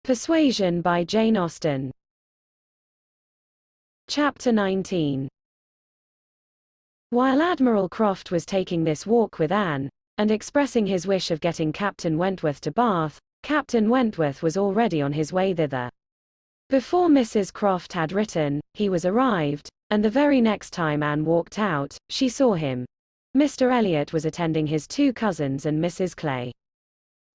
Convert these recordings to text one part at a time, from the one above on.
Persuasion by Jane Austen. Chapter 19. While Admiral Croft was taking this walk with Anne, and expressing his wish of getting Captain Wentworth to Bath, Captain Wentworth was already on his way thither. Before Mrs. Croft had written, he was arrived, and the very next time Anne walked out, she saw him. Mr. Elliot was attending his two cousins and Mrs. Clay.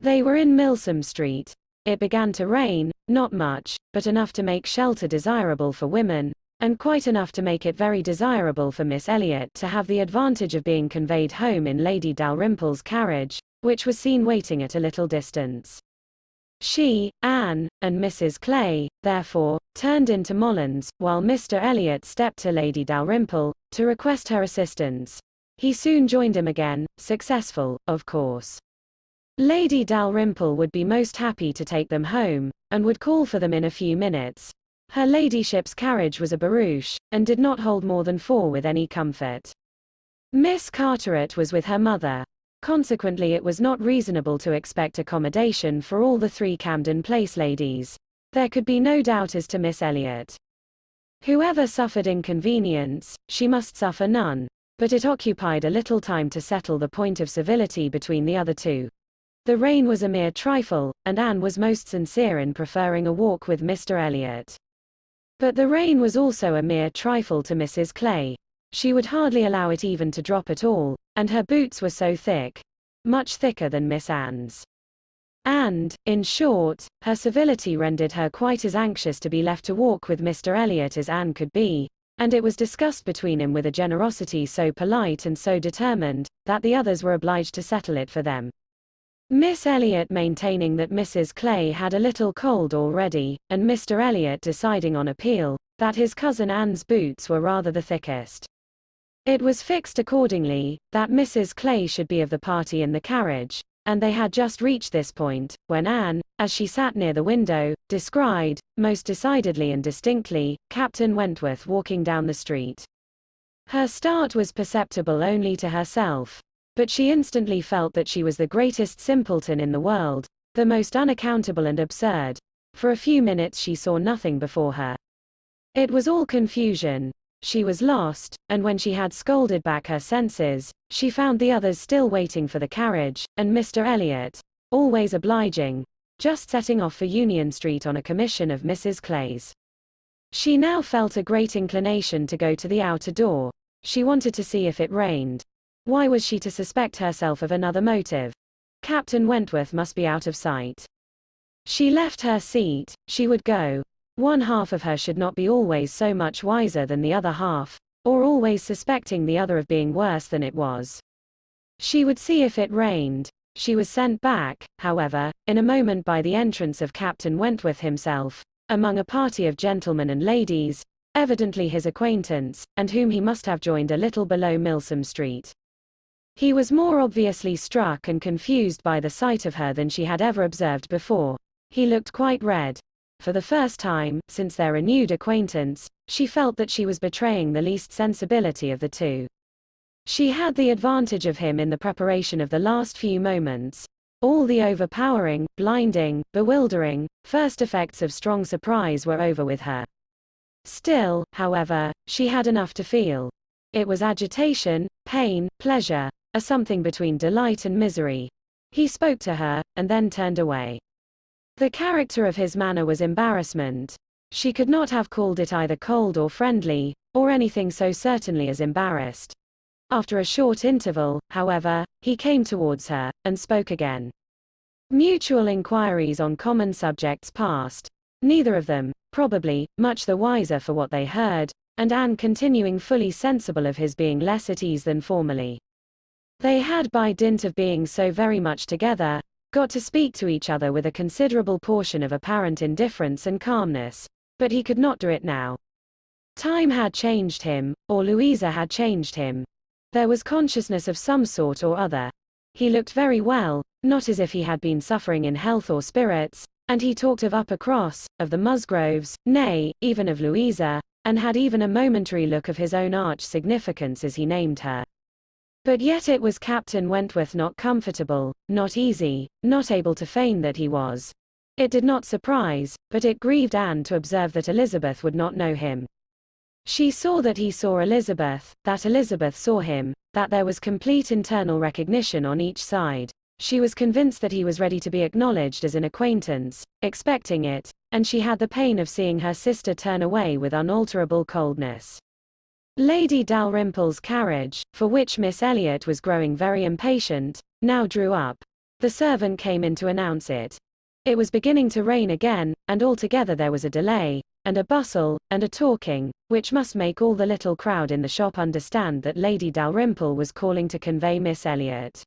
They were in Milsom Street. It began to rain, not much, but enough to make shelter desirable for women, and quite enough to make it very desirable for Miss Elliot to have the advantage of being conveyed home in Lady Dalrymple's carriage, which was seen waiting at a little distance. She, Anne, and Mrs. Clay, therefore, turned into Molland's, while Mr. Elliot stepped to Lady Dalrymple, to request her assistance. He soon joined him again, successful, of course. Lady Dalrymple would be most happy to take them home, and would call for them in a few minutes. Her ladyship's carriage was a barouche, and did not hold more than 4 with any comfort. Miss Carteret was with her mother. Consequently it was not reasonable to expect accommodation for all the 3 Camden Place ladies. There could be no doubt as to Miss Elliot. Whoever suffered inconvenience, she must suffer none, but it occupied a little time to settle the point of civility between the other 2. The rain was a mere trifle, and Anne was most sincere in preferring a walk with Mr. Elliot. But the rain was also a mere trifle to Mrs. Clay. She would hardly allow it even to drop at all, and her boots were so thick, much thicker than Miss Anne's. And, in short, her civility rendered her quite as anxious to be left to walk with Mr. Elliot as Anne could be, and it was discussed between them with a generosity so polite and so determined, that the others were obliged to settle it for them. Miss Elliot maintaining that Mrs. Clay had a little cold already, and Mr. Elliot deciding on appeal, that his cousin Anne's boots were rather the thickest. It was fixed accordingly, that Mrs. Clay should be of the party in the carriage, and they had just reached this point, when Anne, as she sat near the window, descried, most decidedly and distinctly, Captain Wentworth walking down the street. Her start was perceptible only to herself, but she instantly felt that she was the greatest simpleton in the world, the most unaccountable and absurd. For a few minutes she saw nothing before her. It was all confusion. She was lost, and when she had scolded back her senses, she found the others still waiting for the carriage, and Mr. Elliot, always obliging, just setting off for Union Street on a commission of Mrs. Clay's. She now felt a great inclination to go to the outer door. She wanted to see if it rained. Why was she to suspect herself of another motive? Captain Wentworth must be out of sight. She left her seat. She would go. One half of her should not be always so much wiser than the other half, or always suspecting the other of being worse than it was. She would see if it rained. She was sent back, however, in a moment by the entrance of Captain Wentworth himself, among a party of gentlemen and ladies, evidently his acquaintance, and whom he must have joined a little below Milsom Street. He was more obviously struck and confused by the sight of her than she had ever observed before. He looked quite red. For the first time, since their renewed acquaintance, she felt that she was betraying the least sensibility of the 2. She had the advantage of him in the preparation of the last few moments. All the overpowering, blinding, bewildering, first effects of strong surprise were over with her. Still, however, she had enough to feel. It was agitation, pain, pleasure, a something between delight and misery. He spoke to her, and then turned away. The character of his manner was embarrassment. She could not have called it either cold or friendly, or anything so certainly as embarrassed. After a short interval, however, he came towards her, and spoke again. Mutual inquiries on common subjects passed. Neither of them, probably, much the wiser for what they heard, and Anne continuing fully sensible of his being less at ease than formerly. They had, by dint of being so very much together, got to speak to each other with a considerable portion of apparent indifference and calmness, but he could not do it now. Time had changed him, or Louisa had changed him. There was consciousness of some sort or other. He looked very well, not as if he had been suffering in health or spirits, and he talked of Uppercross, of the Musgroves, nay, even of Louisa, and had even a momentary look of his own arch significance as he named her. But yet it was Captain Wentworth not comfortable, not easy, not able to feign that he was. It did not surprise, but it grieved Anne to observe that Elizabeth would not know him. She saw that he saw Elizabeth, that Elizabeth saw him, that there was complete internal recognition on each side. She was convinced that he was ready to be acknowledged as an acquaintance, expecting it, and she had the pain of seeing her sister turn away with unalterable coldness. Lady Dalrymple's carriage, for which Miss Elliot was growing very impatient, now drew up. The servant came in to announce it. It was beginning to rain again, and altogether there was a delay, and a bustle, and a talking, which must make all the little crowd in the shop understand that Lady Dalrymple was calling to convey Miss Elliot.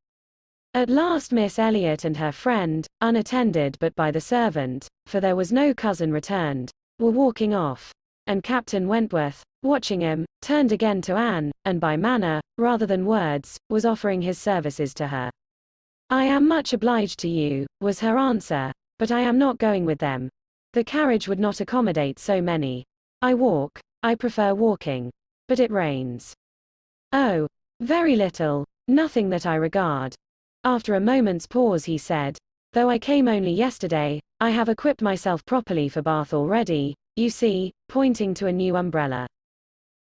At last Miss Elliot and her friend, unattended but by the servant, for there was no cousin returned, were walking off, and Captain Wentworth, watching him, turned again to Anne, and by manner, rather than words, was offering his services to her. "I am much obliged to you," was her answer, "but I am not going with them. The carriage would not accommodate so many. I prefer walking. But it rains." "Oh, very little, nothing that I regard." After a moment's pause he said, "Though I came only yesterday, I have equipped myself properly for Bath already, you see," pointing to a new umbrella.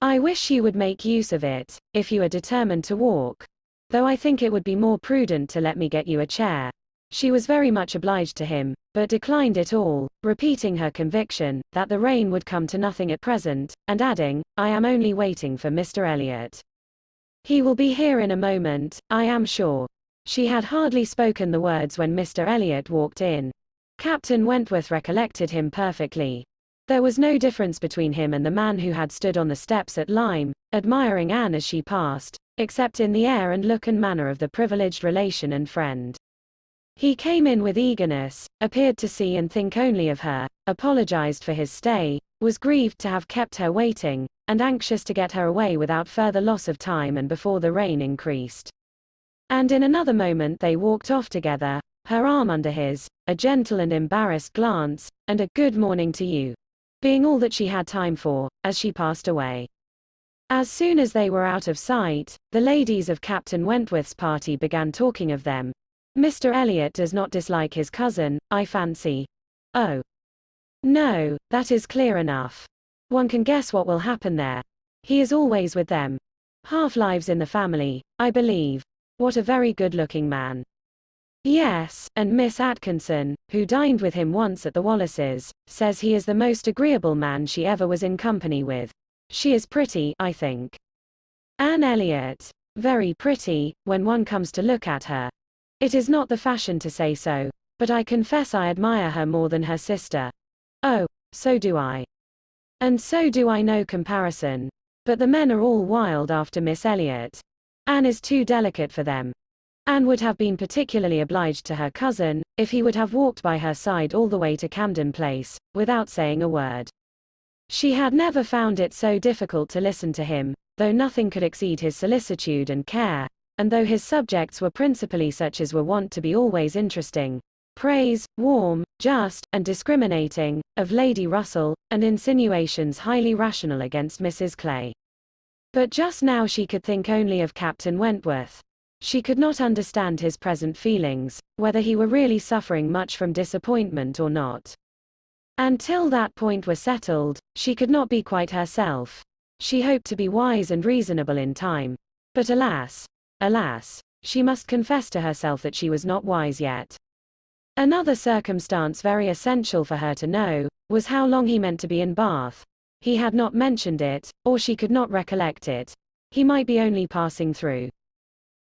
"I wish you would make use of it, if you are determined to walk. Though I think it would be more prudent to let me get you a chair." She was very much obliged to him, but declined it all, repeating her conviction that the rain would come to nothing at present, and adding, "I am only waiting for Mr. Elliot. He will be here in a moment, I am sure." She had hardly spoken the words when Mr. Elliot walked in. Captain Wentworth recollected him perfectly. There was no difference between him and the man who had stood on the steps at Lyme, admiring Anne as she passed, except in the air and look and manner of the privileged relation and friend. He came in with eagerness, appeared to see and think only of her, apologized for his stay, was grieved to have kept her waiting, and anxious to get her away without further loss of time and before the rain increased. And in another moment they walked off together, her arm under his, a gentle and embarrassed glance, and a "good morning to you," being all that she had time for, as she passed away. As soon as they were out of sight, the ladies of Captain Wentworth's party began talking of them. "Mr. Elliot does not dislike his cousin, I fancy." "Oh, no, that is clear enough. One can guess what will happen there. He is always with them. Half lives in the family, I believe. What a very good-looking man." "Yes, and Miss Atkinson, who dined with him once at the Wallaces, says he is the most agreeable man she ever was in company with. She is pretty, I think." "Anne Elliot. Very pretty, when one comes to look at her. It is not the fashion to say so, but I confess I admire her more than her sister." "Oh, so do I. And so do I, no comparison. But the men are all wild after Miss Elliot. Anne is too delicate for them." Anne would have been particularly obliged to her cousin, if he would have walked by her side all the way to Camden Place, without saying a word. She had never found it so difficult to listen to him, though nothing could exceed his solicitude and care, and though his subjects were principally such as were wont to be always interesting, praise, warm, just, and discriminating, of Lady Russell, and insinuations highly rational against Mrs. Clay. But just now she could think only of Captain Wentworth. She could not understand his present feelings, whether he were really suffering much from disappointment or not. And till that point were settled, she could not be quite herself. She hoped to be wise and reasonable in time. But alas, alas, she must confess to herself that she was not wise yet. Another circumstance very essential for her to know, was how long he meant to be in Bath. He had not mentioned it, or she could not recollect it. He might be only passing through.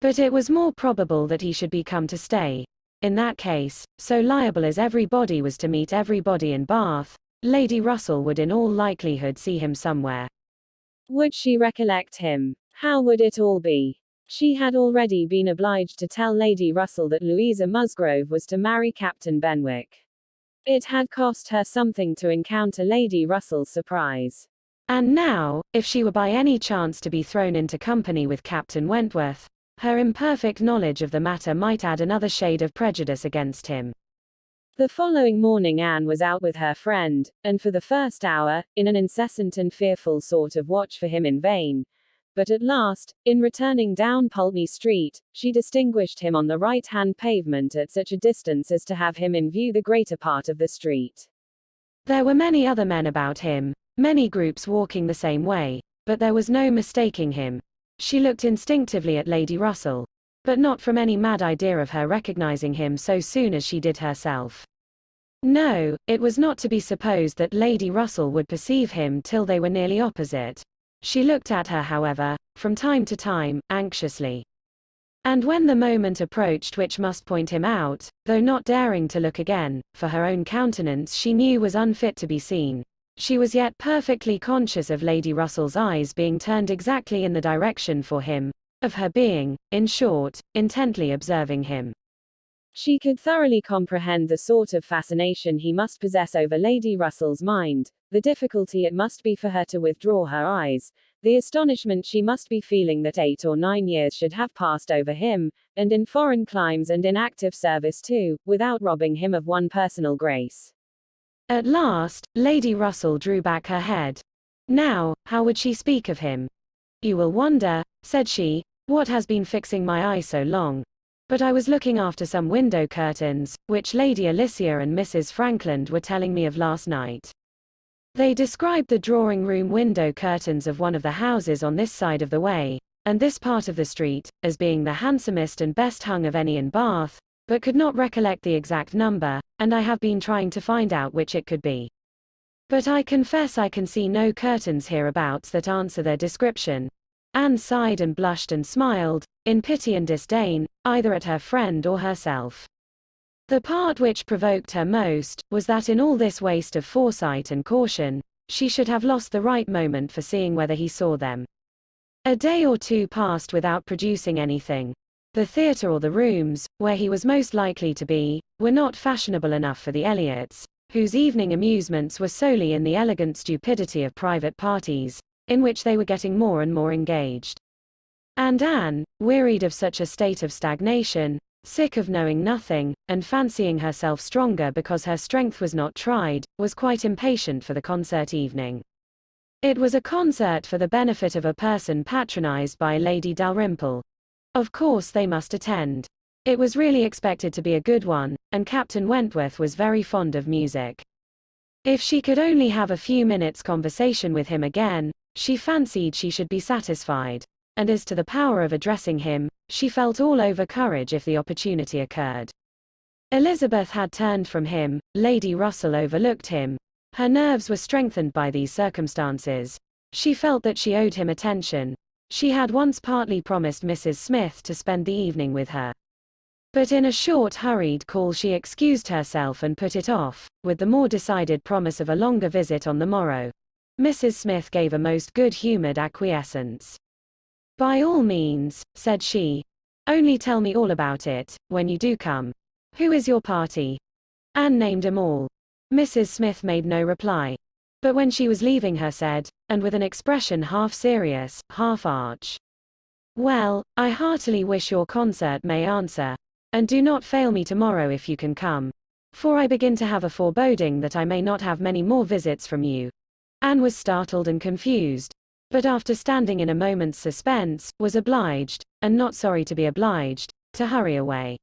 But it was more probable that he should be come to stay. In that case, so liable as everybody was to meet everybody in Bath, Lady Russell would in all likelihood see him somewhere. Would she recollect him? How would it all be? She had already been obliged to tell Lady Russell that Louisa Musgrove was to marry Captain Benwick. It had cost her something to encounter Lady Russell's surprise. And now, if she were by any chance to be thrown into company with Captain Wentworth, her imperfect knowledge of the matter might add another shade of prejudice against him. The following morning Anne was out with her friend, and for the first hour, in an incessant and fearful sort of watch for him in vain, but at last, in returning down Pulteney Street, she distinguished him on the right-hand pavement at such a distance as to have him in view the greater part of the street. There were many other men about him, many groups walking the same way, but there was no mistaking him. She looked instinctively at Lady Russell, but not from any mad idea of her recognizing him so soon as she did herself. No, it was not to be supposed that Lady Russell would perceive him till they were nearly opposite. She looked at her, however, from time to time, anxiously. And when the moment approached which must point him out, though not daring to look again, for her own countenance she knew was unfit to be seen, she was yet perfectly conscious of Lady Russell's eyes being turned exactly in the direction for him, of her being, in short, intently observing him. She could thoroughly comprehend the sort of fascination he must possess over Lady Russell's mind, the difficulty it must be for her to withdraw her eyes, the astonishment she must be feeling that 8 or 9 years should have passed over him, and in foreign climes and in active service too, without robbing him of one personal grace. At last, Lady Russell drew back her head. Now, how would she speak of him? "You will wonder," said she, "what has been fixing my eye so long. But I was looking after some window curtains, which Lady Alicia and Mrs. Frankland were telling me of last night. They described the drawing-room window curtains of one of the houses on this side of the way, and this part of the street, as being the handsomest and best hung of any in Bath, but could not recollect the exact number, and I have been trying to find out which it could be. But I confess I can see no curtains hereabouts that answer their description." Anne sighed and blushed and smiled, in pity and disdain, either at her friend or herself. The part which provoked her most, was that in all this waste of foresight and caution, she should have lost the right moment for seeing whether he saw them. A day or two passed without producing anything. The theatre or the rooms, where he was most likely to be, were not fashionable enough for the Elliots, whose evening amusements were solely in the elegant stupidity of private parties, in which they were getting more and more engaged. And Anne, wearied of such a state of stagnation, sick of knowing nothing, and fancying herself stronger because her strength was not tried, was quite impatient for the concert evening. It was a concert for the benefit of a person patronized by Lady Dalrymple. Of course they must attend. It was really expected to be a good one, and Captain Wentworth was very fond of music. If she could only have a few minutes' conversation with him again, she fancied she should be satisfied, and as to the power of addressing him, she felt all over courage if the opportunity occurred. Elizabeth had turned from him, Lady Russell overlooked him. Her nerves were strengthened by these circumstances. She felt that she owed him attention. She had once partly promised Mrs. Smith to spend the evening with her. But in a short hurried call she excused herself and put it off, with the more decided promise of a longer visit on the morrow. Mrs. Smith gave a most good-humored acquiescence. "By all means," said she. "Only tell me all about it, when you do come. Who is your party?" Anne named them all. Mrs. Smith made no reply. But when she was leaving her said, and with an expression half serious, half arch, "Well, I heartily wish your concert may answer. And do not fail me tomorrow if you can come. For I begin to have a foreboding that I may not have many more visits from you." Anne was startled and confused, but after standing in a moment's suspense, was obliged, and not sorry to be obliged, to hurry away.